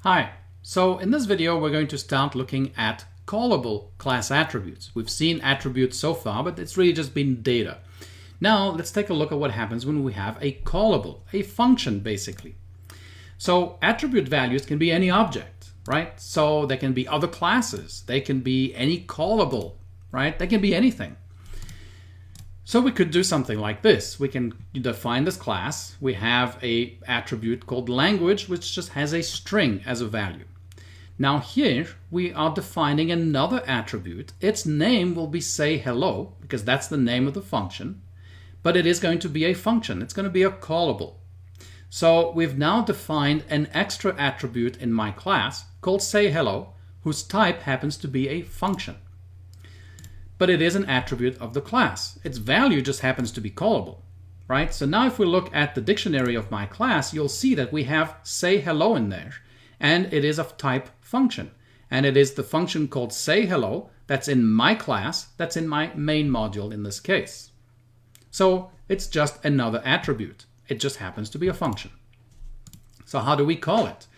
Hi, so in this video we're going to start looking at callable class attributes. We've seen attributes so far, but it's really just been data. Now let's take a look at what happens when we have a callable, a function basically. So attribute values can be any object, right? So they can be other classes, they can be any callable, right? They can be anything. So we could do something like this. We can define this class. We have a attribute called language, which just has a string as a value. Now here we are defining another attribute. Its name will be say hello, because that's the name of the function, but it is going to be a function. It's going to be a callable. So we've now defined an extra attribute in my class called say hello, whose type happens to be a function. But it is an attribute of the class. Its value just happens to be callable, right? So now if we look at the dictionary of my class, you'll see that we have say hello in there, and it is of type function. And it is the function called say hello that's in my class, that's in my main module in this case. So it's just another attribute. It just happens to be a function. So how do we call it?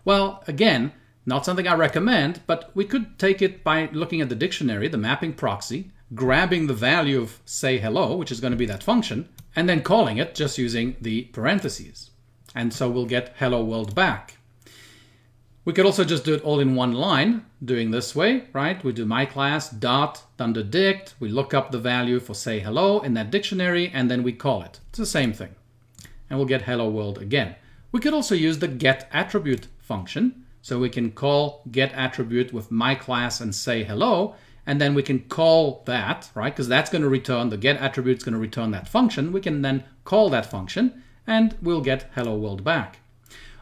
Well, again, not something I recommend, but we could take it by looking at the dictionary, the mapping proxy, grabbing the value of say hello, which is going to be that function, and then calling it just using the parentheses. And so we'll get hello world back. We could also just do it all in one line, doing this way, right? We do my class dot under dict, we look up the value for say hello in that dictionary, and then we call it. It's the same thing. And we'll get hello world again. We could also use the get attribute function. So we can call get attribute with my class and say hello, and then we can call that, right? Because that's going to return, the get attribute is going to return that function. We can then call that function and we'll get hello world back.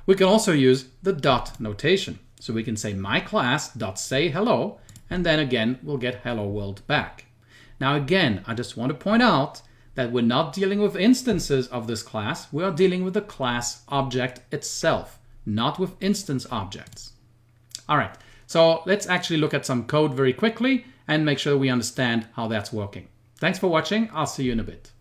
We can also use the dot notation. So we can say my class dot say hello, and then again we'll get hello world back. Now again, I just want to point out that we're not dealing with instances of this class. We are dealing with the class object itself, not with instance objects. All right, so let's actually look at some code very quickly and make sure we understand how that's working. Thanks for watching. I'll see you in a bit.